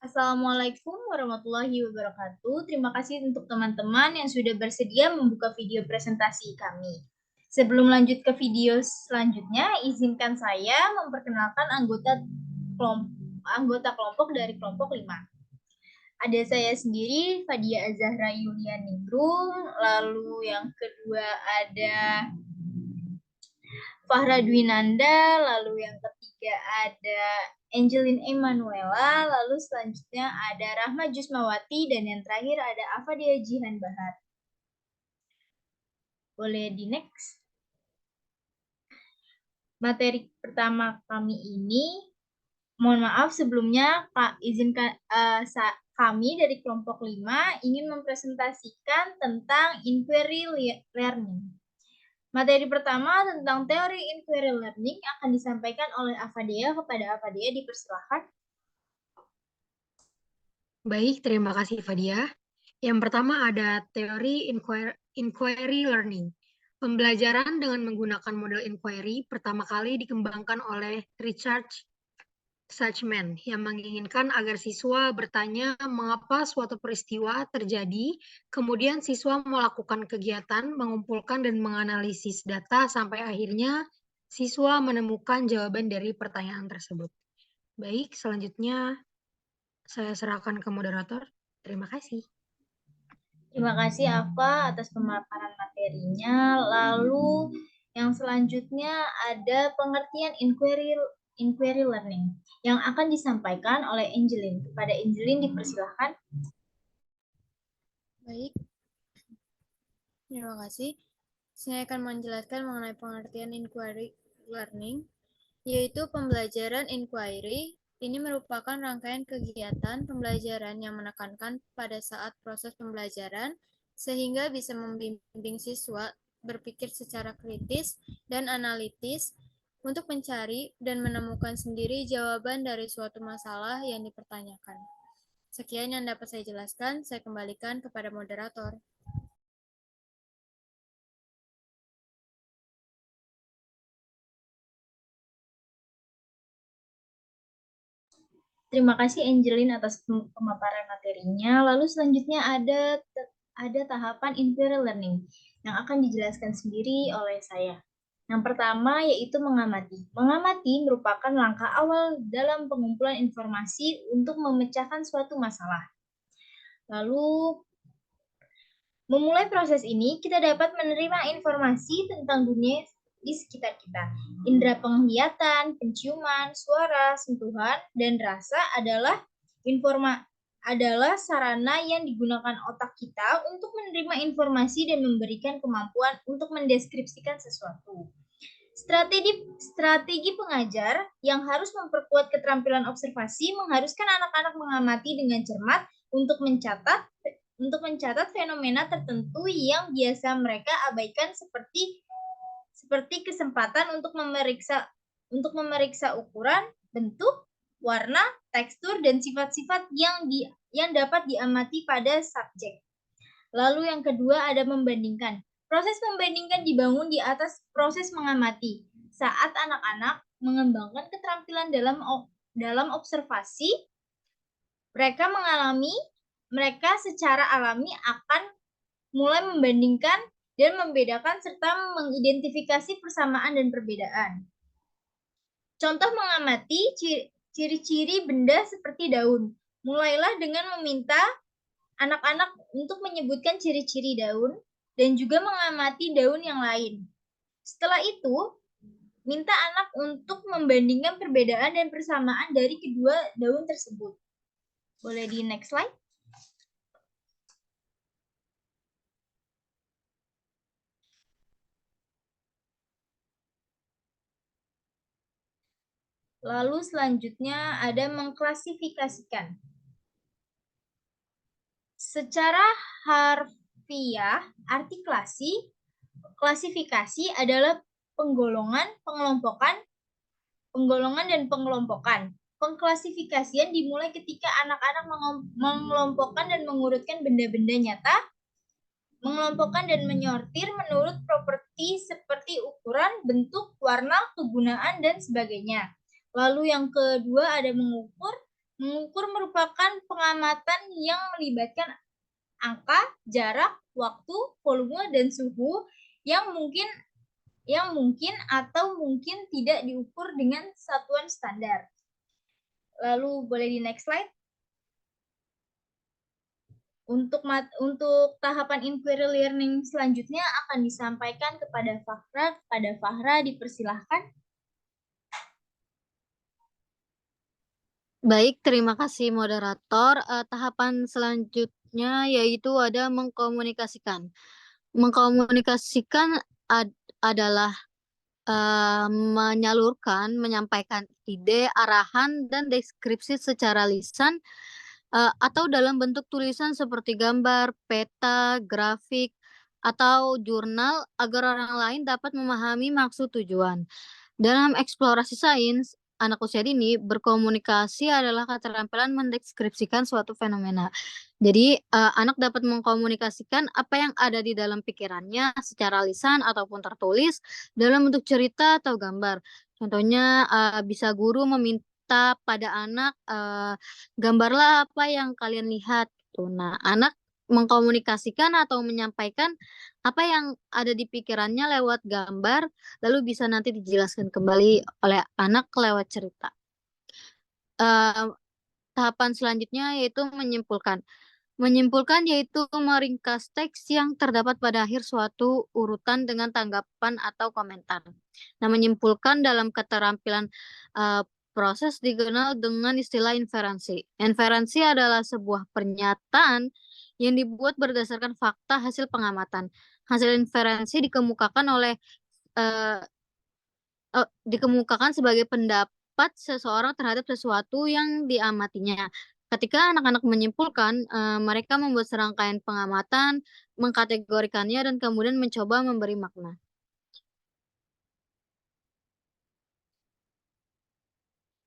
Assalamualaikum warahmatullahi wabarakatuh. Terima kasih untuk teman-teman yang sudah bersedia membuka video presentasi kami. Sebelum lanjut ke video selanjutnya, izinkan saya memperkenalkan anggota kelompok dari kelompok 5. Ada saya sendiri, Fadia Azahra Yulia Ningrum, lalu yang kedua ada Fahra Dwinanda, lalu yang ketiga ada Angelin Emanuela, lalu selanjutnya ada Rahma Jusmawati, dan yang terakhir ada Afadia Jihan Bahar. Boleh di next. Materi pertama kami ini, mohon maaf sebelumnya, izinkan kami dari kelompok 5 ingin mempresentasikan tentang inquiry learning. Materi pertama tentang teori inquiry learning akan disampaikan oleh Afadia. Kepada Afadia dipersilakan. Baik, terima kasih Fadia. Yang pertama ada teori inquiry learning. Pembelajaran dengan menggunakan model inquiry pertama kali dikembangkan oleh Richard Sachman yang menginginkan agar siswa bertanya mengapa suatu peristiwa terjadi, kemudian siswa melakukan kegiatan, mengumpulkan dan menganalisis data sampai akhirnya siswa menemukan jawaban dari pertanyaan tersebut. Baik, selanjutnya saya serahkan ke moderator. Terima kasih. Terima kasih Afa atas pemaparan materinya. Lalu yang selanjutnya ada pengertian inquiry learning yang akan disampaikan oleh Angelin. Kepada Angelin dipersilahkan. Baik, terima kasih. Saya akan menjelaskan mengenai pengertian inquiry learning, yaitu pembelajaran inquiry. Ini merupakan rangkaian kegiatan pembelajaran yang menekankan pada saat proses pembelajaran, sehingga bisa membimbing siswa berpikir secara kritis dan analitis untuk mencari dan menemukan sendiri jawaban dari suatu masalah yang dipertanyakan. Sekian yang dapat saya jelaskan, saya kembalikan kepada moderator. Terima kasih Angelin atas pemaparan materinya. Lalu selanjutnya ada tahapan inquiry learning yang akan dijelaskan sendiri oleh saya. Yang pertama yaitu mengamati. Mengamati merupakan langkah awal dalam pengumpulan informasi untuk memecahkan suatu masalah. Lalu memulai proses ini, kita dapat menerima informasi tentang dunia di sekitar kita. Indera penglihatan, penciuman, suara, sentuhan, dan rasa adalah sarana yang digunakan otak kita untuk menerima informasi dan memberikan kemampuan untuk mendeskripsikan sesuatu. Strategi pengajar yang harus memperkuat keterampilan observasi mengharuskan anak-anak mengamati dengan cermat untuk mencatat fenomena tertentu yang biasa mereka abaikan seperti kesempatan untuk memeriksa ukuran, bentuk, warna, tekstur, dan sifat-sifat yang dapat diamati pada subjek. Lalu yang kedua ada membandingkan. Proses membandingkan dibangun di atas proses mengamati. Saat anak-anak mengembangkan keterampilan dalam observasi, mereka secara alami akan mulai membandingkan dan membedakan serta mengidentifikasi persamaan dan perbedaan. Contoh mengamati ciri-ciri benda seperti daun. Mulailah dengan meminta anak-anak untuk menyebutkan ciri-ciri daun dan juga mengamati daun yang lain. Setelah itu, minta anak untuk membandingkan perbedaan dan persamaan dari kedua daun tersebut. Boleh di next slide? Lalu selanjutnya ada mengklasifikasikan. Secara harfiah, arti klasifikasi adalah penggolongan dan pengelompokan. Pengklasifikasian dimulai ketika anak-anak mengelompokkan dan mengurutkan benda-benda nyata, mengelompokkan dan menyortir menurut properti seperti ukuran, bentuk, warna, kegunaan, dan sebagainya. Lalu yang kedua ada mengukur. Mengukur merupakan pengamatan yang melibatkan angka, jarak, waktu, volume, dan suhu yang mungkin atau mungkin tidak diukur dengan satuan standar. Lalu boleh di next slide. Untuk tahapan inquiry learning selanjutnya akan disampaikan kepada Fahra. Kepada Fahra dipersilahkan. Baik, terima kasih moderator. Tahapan selanjutnya yaitu ada mengkomunikasikan. Mengkomunikasikan adalah menyalurkan, menyampaikan ide, arahan, dan deskripsi secara lisan atau dalam bentuk tulisan seperti gambar, peta, grafik, atau jurnal agar orang lain dapat memahami maksud tujuan. Dalam eksplorasi sains, anak usia dini berkomunikasi adalah keterampilan mendeskripsikan suatu fenomena. Jadi, anak dapat mengkomunikasikan apa yang ada di dalam pikirannya secara lisan ataupun tertulis dalam bentuk cerita atau gambar. Contohnya, bisa guru meminta pada anak, "Gambarlah apa yang kalian lihat." Gitu. Nah, anak mengkomunikasikan atau menyampaikan apa yang ada di pikirannya lewat gambar, lalu bisa nanti dijelaskan kembali oleh anak lewat cerita. Tahapan selanjutnya yaitu menyimpulkan. Menyimpulkan yaitu meringkas teks yang terdapat pada akhir suatu urutan dengan tanggapan atau komentar. Nah, menyimpulkan dalam keterampilan proses dikenal dengan istilah inferensi. Inferensi adalah sebuah pernyataan yang dibuat berdasarkan fakta hasil pengamatan. Hasil inferensi dikemukakan sebagai pendapat seseorang terhadap sesuatu yang diamatinya. Ketika anak-anak menyimpulkan, mereka membuat serangkaian pengamatan, mengkategorikannya, dan kemudian mencoba memberi makna.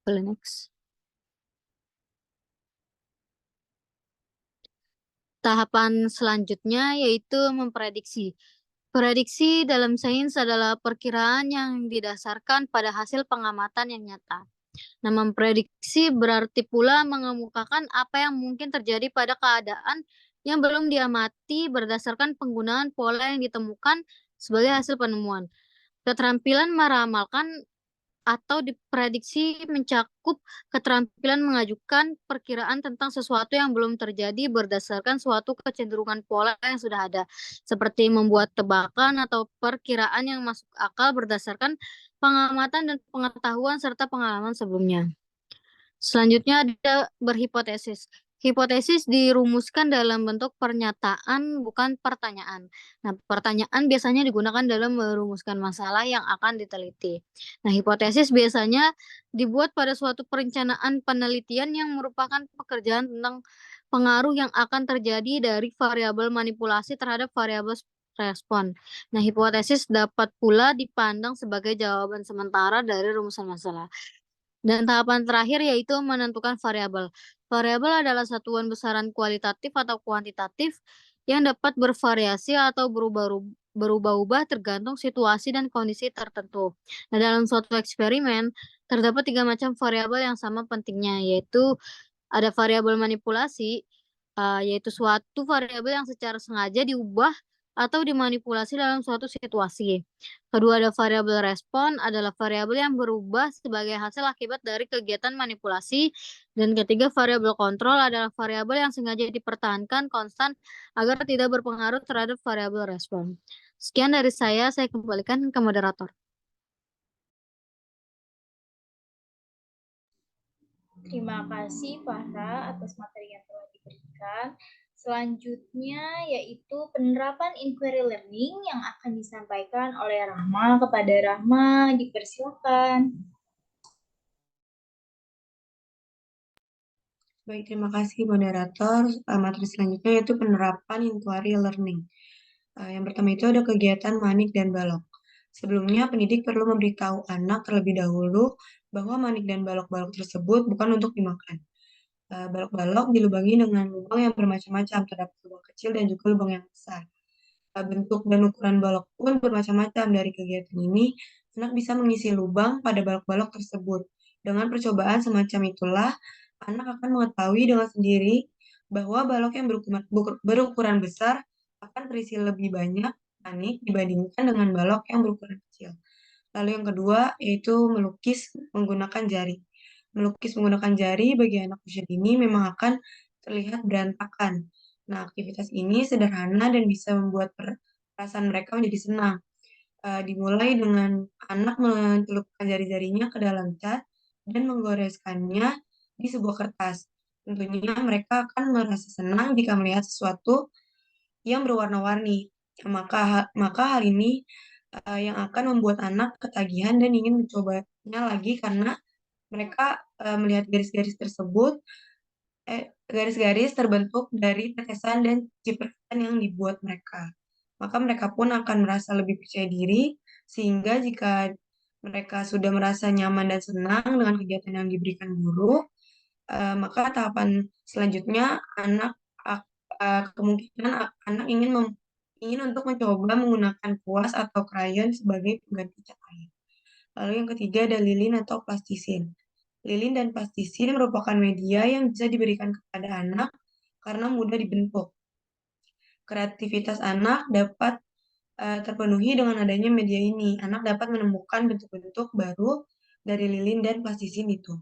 Boleh next. Tahapan selanjutnya yaitu memprediksi. Prediksi dalam sains adalah perkiraan yang didasarkan pada hasil pengamatan yang nyata. Nah, memprediksi berarti pula mengemukakan apa yang mungkin terjadi pada keadaan yang belum diamati berdasarkan penggunaan pola yang ditemukan sebagai hasil penemuan. Keterampilan meramalkan atau diprediksi mencakup keterampilan mengajukan perkiraan tentang sesuatu yang belum terjadi berdasarkan suatu kecenderungan pola yang sudah ada, seperti membuat tebakan atau perkiraan yang masuk akal berdasarkan pengamatan dan pengetahuan serta pengalaman sebelumnya. Selanjutnya ada berhipotesis. Hipotesis dirumuskan dalam bentuk pernyataan, bukan pertanyaan. Nah, pertanyaan biasanya digunakan dalam merumuskan masalah yang akan diteliti. Nah, hipotesis biasanya dibuat pada suatu perencanaan penelitian yang merupakan pekerjaan tentang pengaruh yang akan terjadi dari variabel manipulasi terhadap variabel respon. Nah, hipotesis dapat pula dipandang sebagai jawaban sementara dari rumusan masalah. Dan tahapan terakhir yaitu menentukan variabel. Variabel adalah satuan besaran kualitatif atau kuantitatif yang dapat bervariasi atau berubah-ubah tergantung situasi dan kondisi tertentu. Nah, dalam suatu eksperimen, terdapat 3 macam variabel yang sama pentingnya, yaitu ada variabel manipulasi, yaitu suatu variabel yang secara sengaja diubah atau dimanipulasi dalam suatu situasi. Kedua, ada variabel respon, adalah variabel yang berubah sebagai hasil akibat dari kegiatan manipulasi. Dan ketiga, variabel kontrol adalah variabel yang sengaja dipertahankan konstan agar tidak berpengaruh terhadap variabel respon. Sekian dari saya kembalikan ke moderator. Terima kasih Fahra atas materi yang telah diberikan. Selanjutnya yaitu penerapan inquiry learning yang akan disampaikan oleh Rahma. Kepada Rahma, dipersilakan. Baik, terima kasih moderator. Materi selanjutnya yaitu penerapan inquiry learning. Yang pertama itu ada kegiatan manik dan balok. Sebelumnya, pendidik perlu memberitahu anak terlebih dahulu bahwa manik dan balok-balok tersebut bukan untuk dimakan. Balok-balok dilubangi dengan lubang yang bermacam-macam, terdapat lubang kecil dan juga lubang yang besar. Bentuk dan ukuran balok pun bermacam-macam. Dari kegiatan ini, anak bisa mengisi lubang pada balok-balok tersebut. Dengan percobaan semacam itulah, anak akan mengetahui dengan sendiri bahwa balok yang berukuran besar akan terisi lebih banyak manik dibandingkan dengan balok yang berukuran kecil. Lalu yang kedua yaitu melukis menggunakan jari. Melukis menggunakan jari bagi anak usia dini memang akan terlihat berantakan. Nah, aktivitas ini sederhana dan bisa membuat perasaan mereka menjadi senang. Dimulai dengan anak mencelupkan jari-jarinya ke dalam cat dan menggoreskannya di sebuah kertas. Tentunya mereka akan merasa senang jika melihat sesuatu yang berwarna-warni. Maka hal ini yang akan membuat anak ketagihan dan ingin mencobanya lagi karena mereka melihat garis-garis terbentuk dari tetesan dan cipratan yang dibuat mereka. Maka mereka pun akan merasa lebih percaya diri, sehingga jika mereka sudah merasa nyaman dan senang dengan kegiatan yang diberikan guru, maka tahapan selanjutnya kemungkinan anak ingin untuk mencoba menggunakan kuas atau krayon sebagai pengganti cat air. Lalu yang ketiga ada lilin atau plastisin. Lilin dan plastisin merupakan media yang bisa diberikan kepada anak karena mudah dibentuk. Kreativitas anak dapat terpenuhi dengan adanya media ini. Anak dapat menemukan bentuk-bentuk baru dari lilin dan plastisin itu.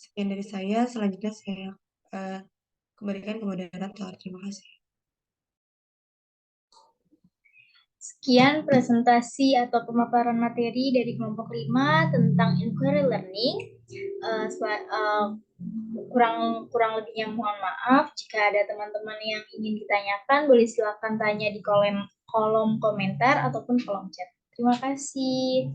Sekian dari saya, selanjutnya saya kembalikan ke moderator. Terima kasih. Sekian presentasi atau pemaparan materi dari kelompok 5 tentang inquiry learning. Kurang lebihnya mohon maaf. Jika ada teman-teman yang ingin ditanyakan, boleh silakan tanya di kolom komentar ataupun kolom chat. Terima kasih.